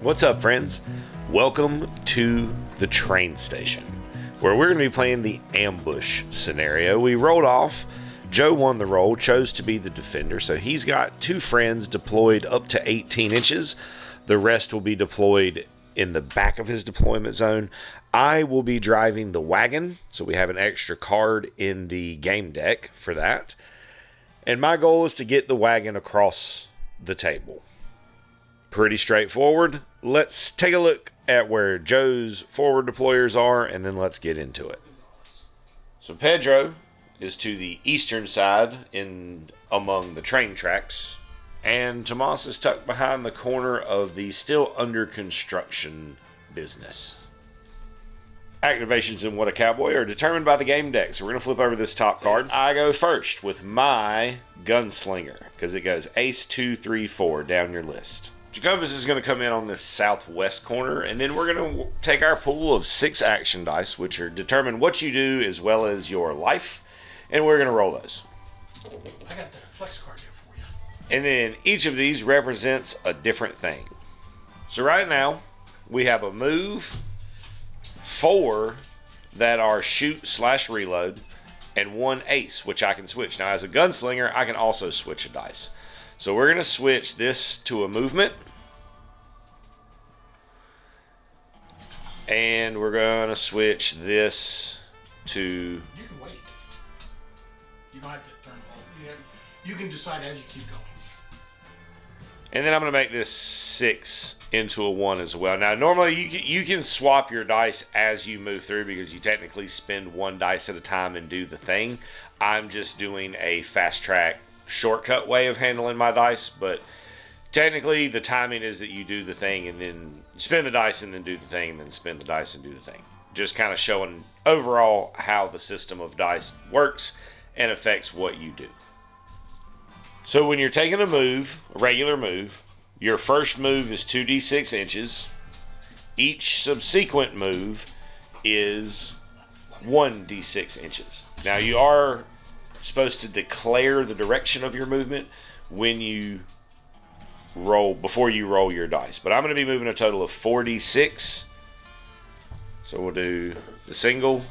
What's up, friends? Welcome to the train station, where we're going to be playing the ambush scenario. We rolled off. Joe won the roll, chose to be the defender, so he's got two friends deployed up to 18 inches. The rest will be deployed in the back of his deployment zone. I will be driving the wagon, so we have an extra card in the game deck for that. And my goal is to get the wagon across the table. Pretty straightforward. Let's take a look at where Joe's forward deployers are, and then let's get into it. So Pedro is to the eastern side in among the train tracks, and Tomas is tucked behind the corner of the still under construction business. Activations in What a Cowboy are determined by the game deck, so we're going to flip over this top card. I go first with my Gunslinger, because it goes ace, 2, 3, 4 down your list. Jacobus is going to come in on this southwest corner, and then we're going to take our pool of 6 action dice, which are determine what you do as well as your life, and we're going to roll those. I got the flex card here for you. And then each of these represents a different thing. So right now, we have a move, 4 that are shoot/reload, and 1 ace, which I can switch. Now, as a gunslinger, I can also switch a dice. So we're going to switch this to a movement. And we're going to switch this to... You can wait. You don't have to turn it off. You can decide as you keep going. And then I'm going to make this 6 into a 1 as well. Now, normally you can swap your dice as you move through because you technically spend 1 dice at a time and do the thing. I'm just doing a fast track shortcut way of handling my dice, but technically the timing is that you do the thing and then spin the dice and then do the thing and then spin the dice and do the thing. Just kind of showing overall how the system of dice works and affects what you do. So when you're taking a move, a regular move, your first move is 2d6 inches. Each subsequent move is 1d6 inches. Now you are supposed to declare the direction of your movement when you roll, before you roll your dice. But I'm going to be moving a total of 4d6. So we'll do the single,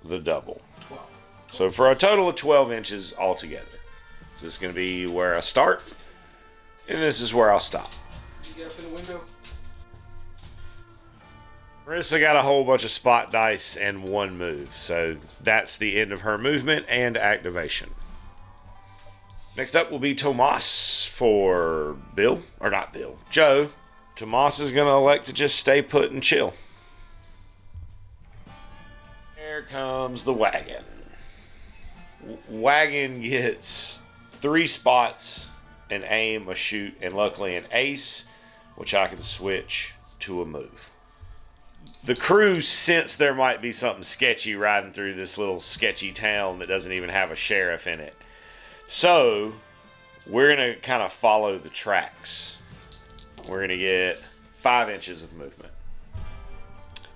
the double. 12. So for a total of 12 inches altogether. So this is going to be where I start, and this is where I'll stop. Did you get up in the window? Marissa got a whole bunch of spot dice and 1 move, so that's the end of her movement and activation. Next up will be Tomas for Joe. Tomas is going to elect to just stay put and chill. Here comes the wagon. Wagon gets 3 spots, an aim, a shoot, and luckily an ace, which I can switch to a move. The crew sense there might be something sketchy riding through this little sketchy town that doesn't even have a sheriff in it. So, we're going to kind of follow the tracks. We're going to get 5 inches of movement.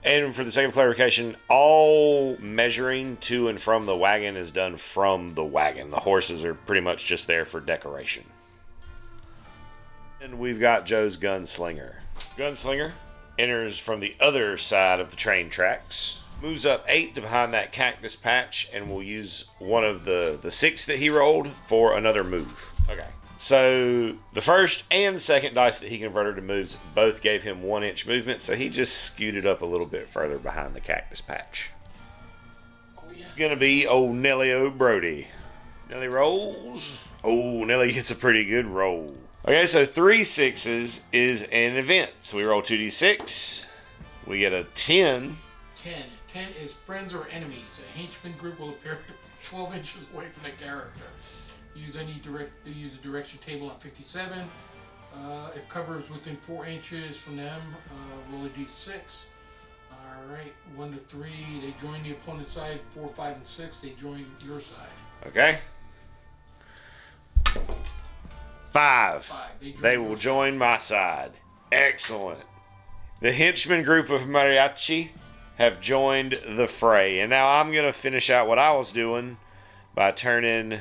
And for the sake of clarification, all measuring to and from the wagon is done from the wagon. The horses are pretty much just there for decoration. And we've got Joe's Gunslinger. Gunslinger enters from the other side of the train tracks, moves up 8 to behind that cactus patch, and will use one of the 6 that he rolled for another move. Okay. So the first and second dice that he converted to moves both gave him 1 inch movement, so he just scooted up a little bit further behind the cactus patch. Oh, yeah. It's going to be old Nellie O'Brody. Nellie rolls. Oh, Nellie gets a pretty good roll. Okay, so 3 6s is an event. So we roll 2d6. We get a 10. 10. 10 is friends or enemies. A henchman group will appear 12 inches away from the character. Use a direction table on 57. If cover is within 4 inches from them, roll a d6. Alright, 1 to 3, they join the opponent's side. 4, 5, and 6, they join your side. Okay. 5. They will join my side. Excellent. The henchman group of mariachi have joined the fray. And now I'm going to finish out what I was doing by turning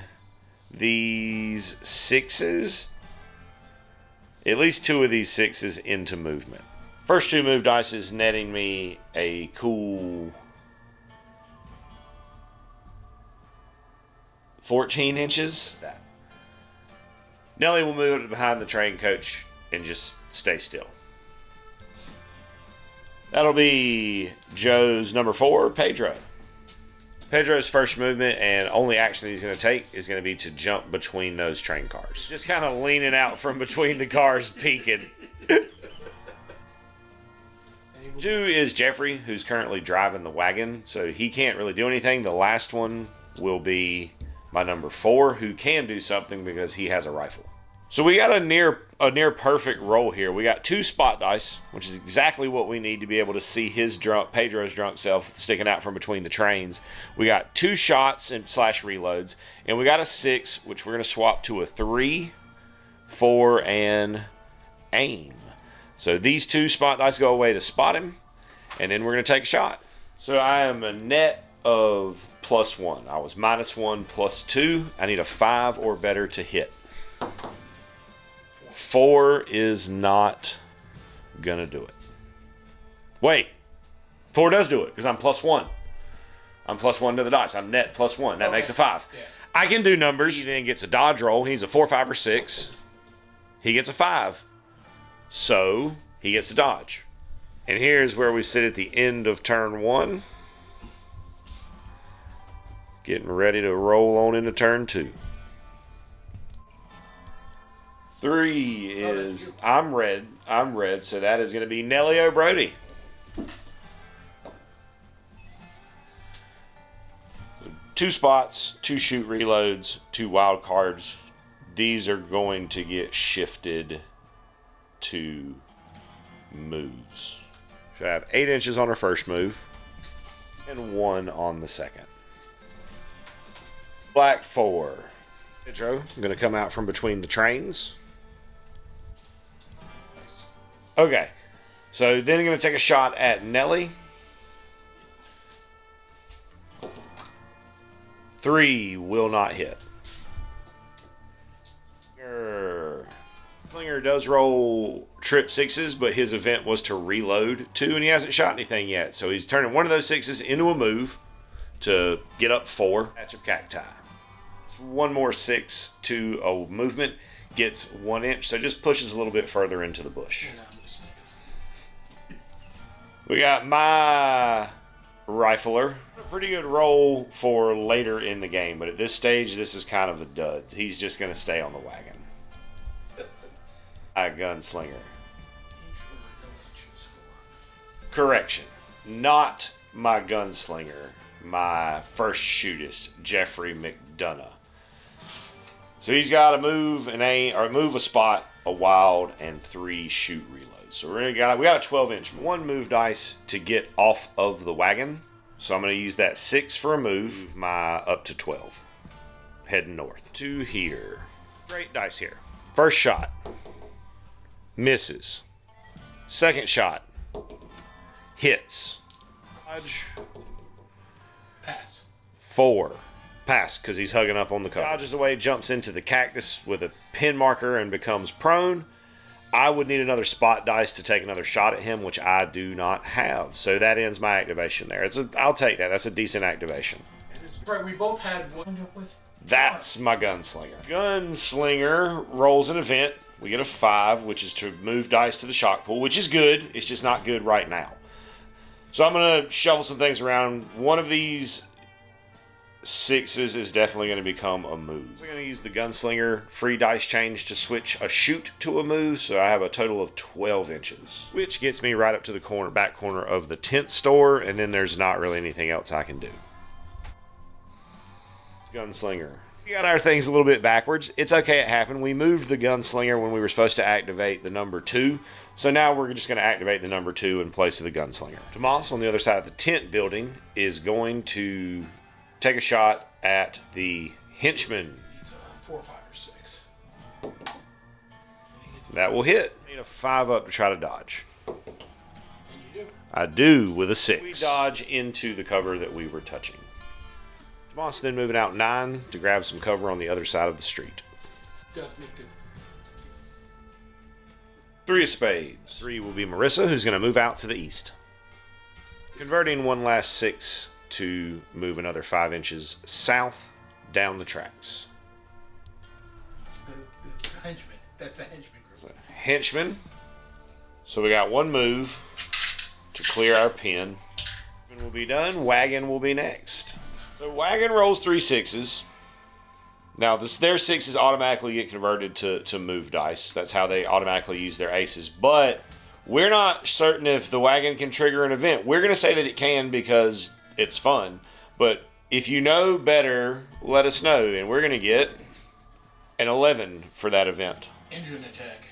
these 6s, at least 2 of these 6s into movement. First 2 move dice is netting me a cool 14 inches. Nelly will move it behind the train coach and just stay still. That'll be Joe's number 4, Pedro. Pedro's first movement and only action he's going to take is going to be to jump between those train cars. Just kind of leaning out from between the cars, peeking. 2 is Jeffrey, who's currently driving the wagon, so he can't really do anything. The last one will be my number 4, who can do something because he has a rifle. So we got a near perfect roll here. We got 2 spot dice, which is exactly what we need to be able to see Pedro's drunk self sticking out from between the trains. We got 2 shots and / reloads, and we got a 6, which we're going to swap to a 3, 4, and aim. So these 2 spot dice go away to spot him, and then we're going to take a shot. So I am a net of +1. I was -1 +2. I need a 5 or better to hit. 4 is not gonna do it. Wait, 4 does do it because I'm +1. I'm +1 to the dice. I'm net +1. That makes a 5. Yeah. I can do numbers. He then gets a dodge roll. He's a 4, 5, or 6. He gets a 5. So he gets a dodge. And here's where we sit at the end of turn 1. Getting ready to roll on into turn 2. 3 is, I'm red, so that is going to be Nelly O'Brody. 2 spots, 2 shoot reloads, 2 wild cards. These are going to get shifted to moves. Should have 8 inches on her first move and 1 on the second. Black 4. Pedro, I'm going to come out from between the trains. Okay, so then I'm going to take a shot at Nelly. 3 will not hit. Slinger does roll trip 6s, but his event was to reload 2, and he hasn't shot anything yet. So he's turning one of those 6s into a move to get up 4. Patch of cacti. It's 1 more 6 to a movement. Gets 1 inch, so just pushes a little bit further into the bush. We got my rifler. A pretty good roll for later in the game, but at this stage, this is kind of a dud. He's just going to stay on the wagon. A gunslinger. Correction. Not my gunslinger. My first shootist, Jeffrey McDonough. So he's got to move an aim, or move a spot, a wild, and 3 shoot reloads. So we got a 12-inch, 1 move dice to get off of the wagon. So I'm going to use that 6 for a move, my up to 12. Heading north to here. Straight dice here. First shot. Misses. Second shot. Hits. Dodge. Pass. 4. Pass, because he's hugging up on the cover. Dodges away, jumps into the cactus with a pin marker and becomes prone. I would need another spot dice to take another shot at him, which I do not have. So that ends my activation there. I'll take that. That's a decent activation. Right, we both had one up with. That's my gunslinger. Gunslinger rolls an event. We get a 5, which is to move dice to the shock pool, which is good. It's just not good right now. So I'm going to shuffle some things around. One of these 6s is definitely going to become a move. We're going to use the gunslinger free dice change to switch a shoot to a move, so I have a total of 12 inches, which gets me right up to the back corner of the tent store, and then there's not really anything else I can do. Gunslinger. We got our things a little bit backwards. It's okay, it happened. We moved the gunslinger when we were supposed to activate the number 2, so now we're just going to activate the number 2 in place of the gunslinger. Tomas, on the other side of the tent building, is going to take a shot at the henchman. 4, 5, or 6. That will hit. Need a 5 up to try to dodge. And you do. I do with a 6. We dodge into the cover that we were touching. Moss then moving out 9 to grab some cover on the other side of the street. Does make the 3 of spades. 3 will be Marissa, who's going to move out to the east. Converting one last 6 to move another 5 inches south down the tracks. the henchman. That's the henchman group. Henchman. So we got one move to clear our pin. Will be done. Wagon will be next. So wagon rolls 3 6s. Now their 6s automatically get converted to move dice. That's how they automatically use their aces. But we're not certain if the wagon can trigger an event. We're going to say that it can because it's fun. But if you know better, let us know. And we're going to get an 11 for that event. Engine attack.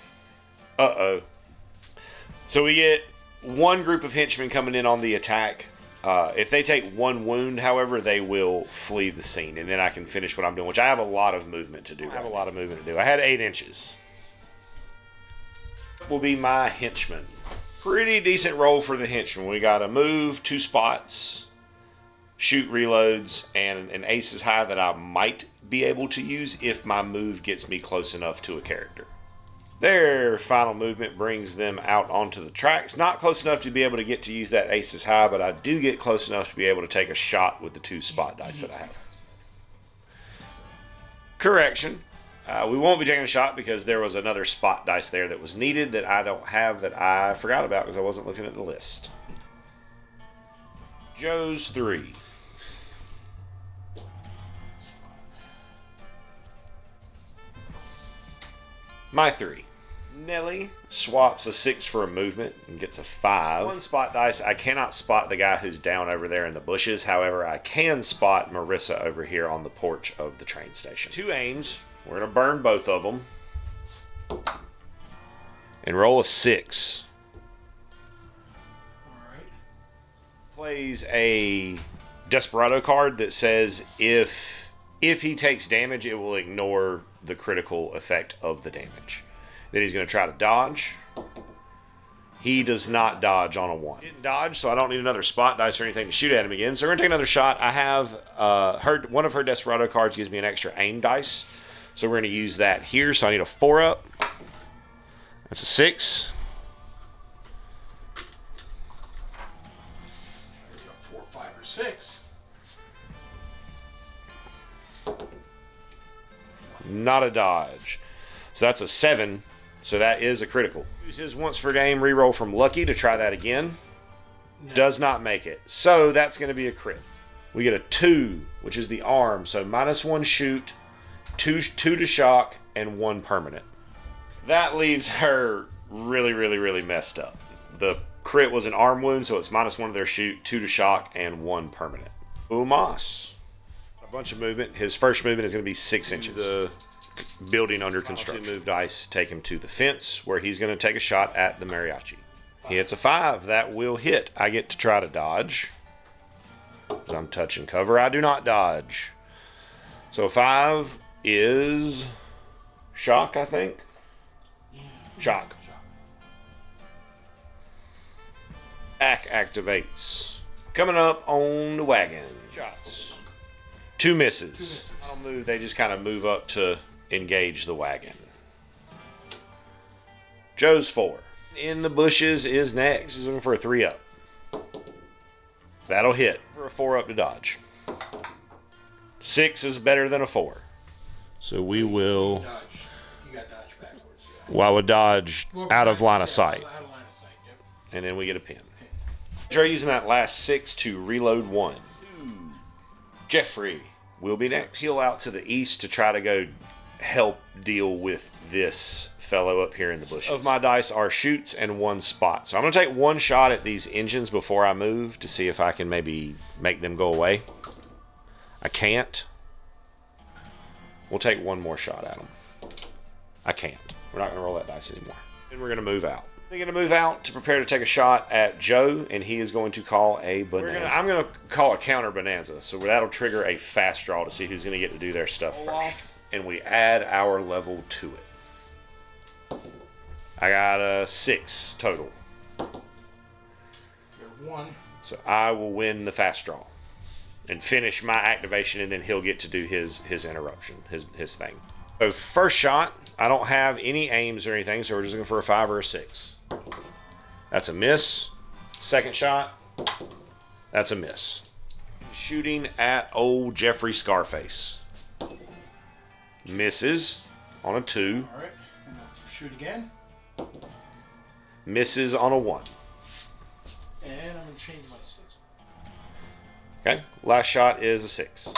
Uh-oh. So we get one group of henchmen coming in on the attack. If they take 1 wound, however, they will flee the scene. And then I can finish what I'm doing, which I have a lot of movement to do. I had 8 inches. Will be my henchman. Pretty decent roll for the henchman. We got a move, 2 spots, shoot reloads, and an aces high that I might be able to use if my move gets me close enough to a character. Their final movement brings them out onto the tracks. Not close enough to be able to get to use that aces high, but I do get close enough to be able to take a shot with the 2 spot dice that I have. Correction. We won't be taking a shot because there was another spot dice there that was needed that I don't have, that I forgot about because I wasn't looking at the list. Joe's 3. My 3. Nelly swaps a 6 for a movement and gets a 5. 1 spot dice. I cannot spot the guy who's down over there in the bushes. However, I can spot Marissa over here on the porch of the train station. 2 aims. We're going to burn both of them. And roll a 6. Alright. Plays a Desperado card that says if he takes damage, it will ignore the critical effect of the damage. Then he's going to try to dodge. He does not dodge on a 1. Didn't dodge, so I don't need another spot dice or anything to shoot at him again. So we're going to take another shot. I have one of her Desperado cards gives me an extra aim dice. So we're going to use that here. So I need a 4-up. That's a 6. 4, 5, or 6. Not a dodge. So that's a 7. So that is a critical. Use his once per game reroll from Lucky to try that again. No. Does not make it. So that's going to be a crit. We get a 2, which is the arm. So -1 shoot, 2 to shock, and 1 permanent. That leaves her really, really, really messed up. The crit was an arm wound, so it's -1 to their shoot, 2 to shock, and 1 permanent. Umas. A bunch of movement. His first movement is going to be 6 inches. The building under construction. Move dice take him to the fence where he's going to take a shot at the mariachi. He hits a 5. That will hit. I get to try to dodge. As I'm touching cover, I do not dodge. So 5 is shock, I think. Shock. Activates. Coming up on the wagon. Shots. 2 misses. I'll move. They just kind of move up to engage the wagon. Joe's 4. In the bushes is next. He's looking for a 3-up. That'll hit. For a 4-up to dodge. 6 is better than a 4. So we will. Dodge. You got dodge backwards. Yeah. Well, I would dodge out of line of sight. Out of line of sight, yep. And then we get a pin. Joe using that last 6 to reload 1. Jeffrey will be next. He'll out to the east to try to go help deal with this fellow up here in the bushes. Of my dice are shoots and 1 spot. So I'm going to take 1 shot at these engines before I move to see if I can maybe make them go away. I can't. We'll take 1 more shot at them. I can't. We're not going to roll that dice anymore. Then we're going to move out. We're going to move out to prepare to take a shot at Joe, and he is going to call a bonanza. I'm going to call a counter bonanza, so that'll trigger a fast draw to see who's going to get to do their stuff first. And we add our level to it. I got a 6 total. You're 1. So I will win the fast draw. and finish my activation, and then he'll get to do his interruption, his thing. So first shot, I don't have any aims or anything, so we're just looking for a 5 or a 6. That's a miss. Second shot, that's a miss. Shooting at old Jeffrey Scarface. Misses on a 2. All right, I'm gonna shoot again. Misses on a 1. And I'm gonna change my 6. Okay, last shot is a 6,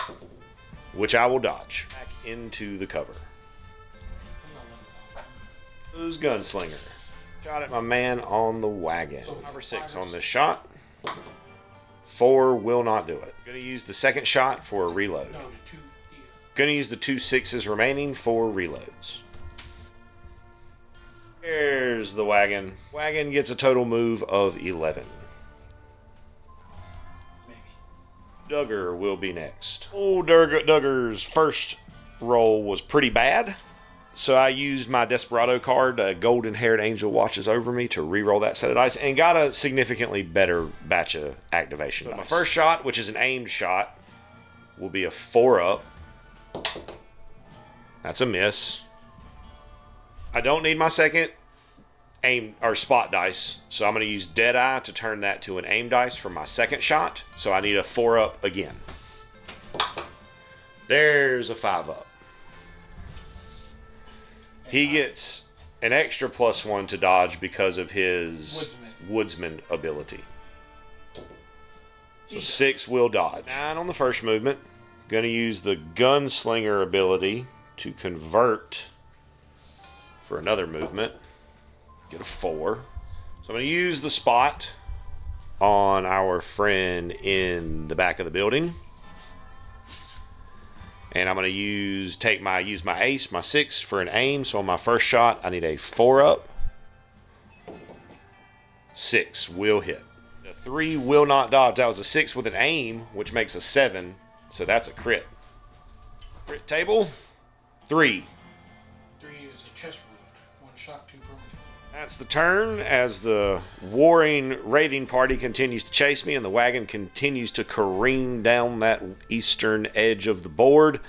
which I will dodge back into the cover. Who's Gunslinger? Shot at my man on the wagon. So 5 or 6 on this shot. 4 will not do it. Gonna use the second shot for a reload. No, the 2. Yeah. Gonna use the 2 6s remaining for reloads. There's the wagon. Wagon gets a total move of 11. Maybe. Duggar will be next. Old Duggar's first roll was pretty bad. So I used my Desperado card, Golden-Haired Angel Watches Over Me, to re-roll that set of dice and got a significantly better batch of activation dice. My first shot, which is an aimed shot, will be a 4-up. That's a miss. I don't need my second aim or spot dice, so I'm going to use Deadeye to turn that to an aim dice for my second shot. So I need a 4-up again. There's a 5-up. He gets an extra +1 to dodge because of his woodsman ability. So 6 will dodge. 9 on the first movement. Going to use the Gunslinger ability to convert for another movement. Get a 4. So I'm going to use the spot on our friend in the back of the building. And I'm going to use my ace, my 6 for an aim. So on my first shot, I need a 4-up. 6 will hit. The 3 will not dodge. That was a 6 with an aim, which makes a 7. So that's a crit. Crit table, 3. 3 is a chest wound. 1 shot, 2 permanent. That's the turn as the warring raiding party continues to chase me and the wagon continues to careen down that eastern edge of the board.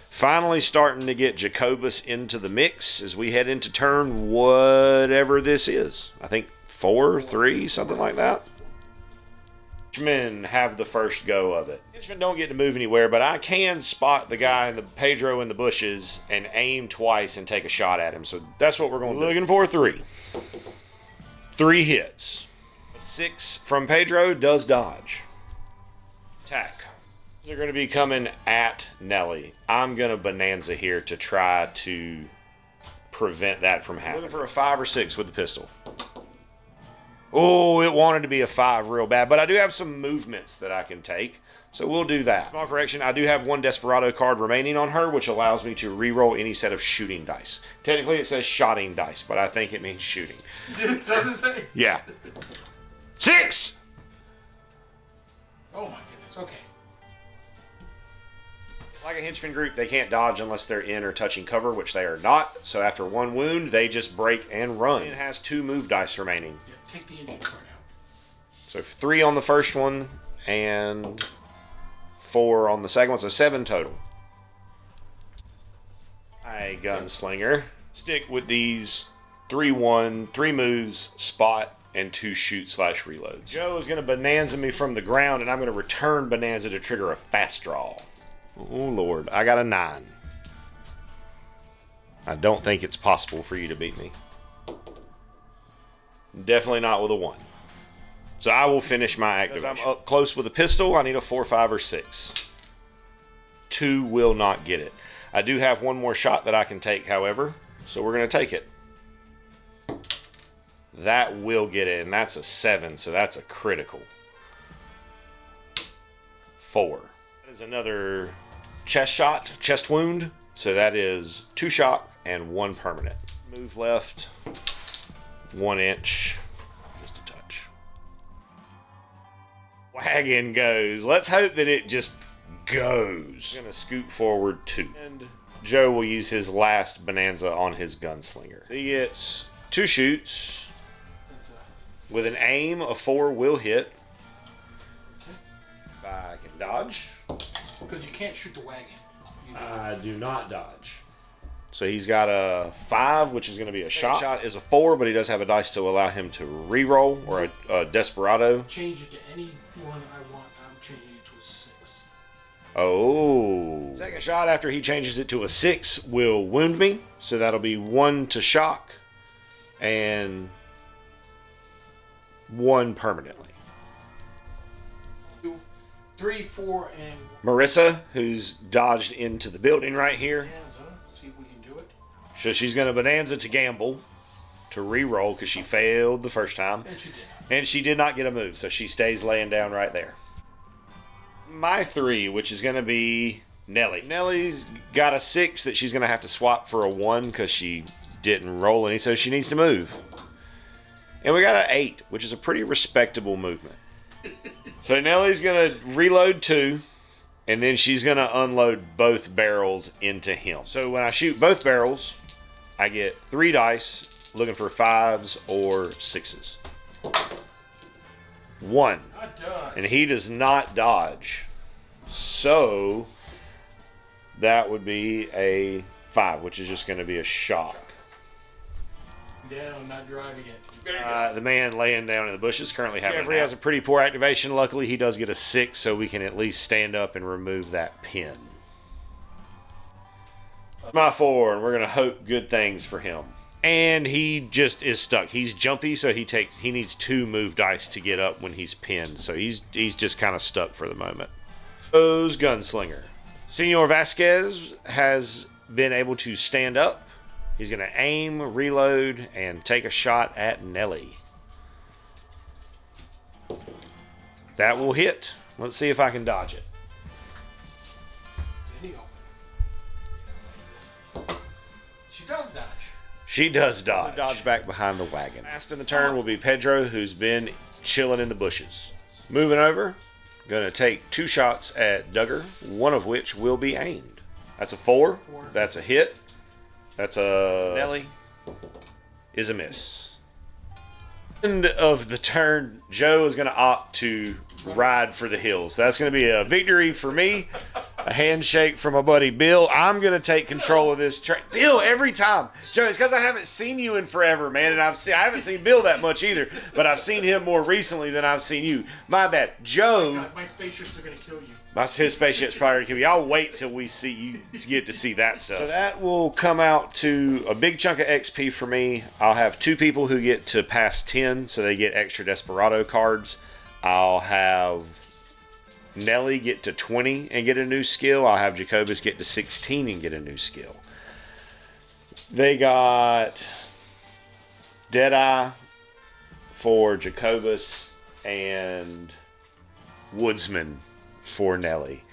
Finally starting to get Jacobus into the mix as we head into turn whatever this is. I think 4, 3, something like that. Henchmen have the first go of it. Henchmen don't get to move anywhere, but I can spot the guy in the Pedro in the bushes and aim twice and take a shot at him. So that's what we're going to do. Looking for 3. 3 hits. 6 from Pedro does dodge. Attack. They're going to be coming at Nelly. I'm going to bonanza here to try to prevent that from happening. Looking for a 5 or 6 with the pistol. Oh, it wanted to be a 5 real bad, but I do have some movements that I can take, so we'll do that. Small correction, I do have 1 Desperado card remaining on her, which allows me to re-roll any set of shooting dice. Technically, it says shotting dice, but I think it means shooting. Does it say? Yeah. 6! Oh my goodness, okay. Like a henchman group, they can't dodge unless they're in or touching cover, which they are not, so after 1 wound, they just break and run. It has 2 move dice remaining. Yeah, take the Indian card out. So 3 on the first one and 4 on the second one, so 7 total. Hi, Gunslinger. Stick with these 3-1, 3 moves, spot, and 2 shoot/reloads. Joe is going to bonanza me from the ground, and I'm going to return bonanza to trigger a fast draw. Oh, Lord. I got a 9. I don't think it's possible for you to beat me. Definitely not with a 1. So I will finish my activation. Because I'm up close with a pistol, I need a 4, 5, or 6. 2 will not get it. I do have 1 more shot that I can take, however. So we're going to take it. That will get it, and that's a 7, so that's a critical. 4. That is another chest wound. So that is 2 shock and 1 permanent. Move left 1 inch, just a touch. Wagon goes. Let's hope that it just goes. I'm gonna scoot forward 2. And Joe will use his last bonanza on his gunslinger. He gets 2 shoots. With an aim, a 4 will hit. If I can dodge. Because you can't shoot the wagon. I do not dodge. So he's got a 5, which is going to be a shot. Shot is a 4, but he does have a dice to allow him to re-roll, or a desperado. Change it to any one I want. I'm changing it to a 6. Oh. Second shot after he changes it to a 6 will wound me. So that'll be 1 to shock and 1 permanently. 2, 3, 4, and Marissa, who's dodged into the building right here. See if we can do it. So she's going to bonanza to gamble to re-roll because she failed the first time. And she did. And she did not get a move, so she stays laying down right there. My 3, which is going to be Nelly. Nelly's got a 6 that she's going to have to swap for a 1 because she didn't roll any, so she needs to move. And we got an 8, which is a pretty respectable movement. So Nelly's going to reload 2, and then she's going to unload both barrels into him. So when I shoot both barrels, I get 3 dice, looking for 5s or 6s. 1. Not dodge. And he does not dodge. So that would be a 5, which is just going to be a shock. Down, not driving it. The man laying down in the bushes currently having Jeffrey has a pretty poor activation. Luckily, he does get a 6, so we can at least stand up and remove that pin. My 4, and we're going to hope good things for him. And he just is stuck. He's jumpy, so he needs 2 move dice to get up when he's pinned. So he's just kind of stuck for the moment. Goes Gunslinger. Senor Vasquez has been able to stand up. He's going to aim, reload, and take a shot at Nelly. That will hit. Let's see if I can dodge it. She does dodge. She does dodge. Dodge back behind the wagon. Last in the turn will be Pedro, who's been chilling in the bushes. Moving over, going to take 2 shots at Duggar, one of which will be aimed. That's a 4. That's a hit. That's a Nelly. Is a miss. End of the turn, Joe is going to opt to ride for the hills. That's going to be a victory for me. A handshake from my buddy Bill. I'm going to take control of this train. Bill, every time. Joe, it's because I haven't seen you in forever, man. And I haven't seen Bill that much either. But I've seen him more recently than I've seen you. My bad. Joe. God, my spaceships are going to kill you. His spaceship's probably going to kill you. I'll wait till we see you get to see that stuff. So that will come out to a big chunk of XP for me. I'll have 2 people who get to pass 10, so they get extra Desperado cards. I'll have Nelly get to 20 and get a new skill. I'll have Jacobus get to 16 and get a new skill. They got Deadeye for Jacobus and Woodsman for Nelly.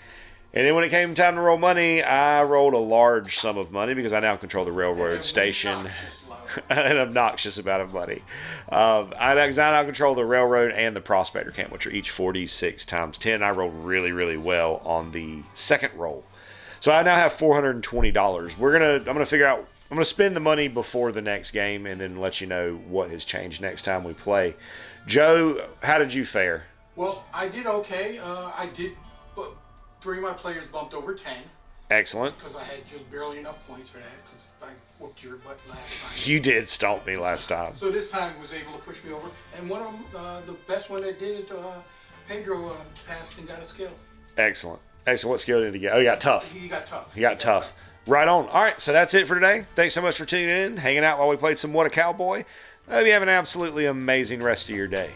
And then when it came time to roll money, I rolled a large sum of money because I now control the railroad station. An obnoxious amount of money. I now control the railroad and the prospector camp, which are each 46 times 10. I rolled really, really well on the second roll. So I now have $420. I'm gonna figure out. I'm gonna spend the money before the next game and then let you know what has changed next time we play. Joe, how did you fare? Well, I did okay. I did, but 3 of my players bumped over 10. Excellent. Because I had just barely enough points for that, because I whooped your butt last time. You did stomp me last time. So this time was able to push me over. And one of them, the best one that did it, Pedro passed and got a skill. Excellent. Excellent. What skill did he get? Oh, he got tough. He got tough. He got tough. Right on. All right, so that's it for today. Thanks so much for tuning in, hanging out while we played some What a Cowboy. I hope you have an absolutely amazing rest of your day.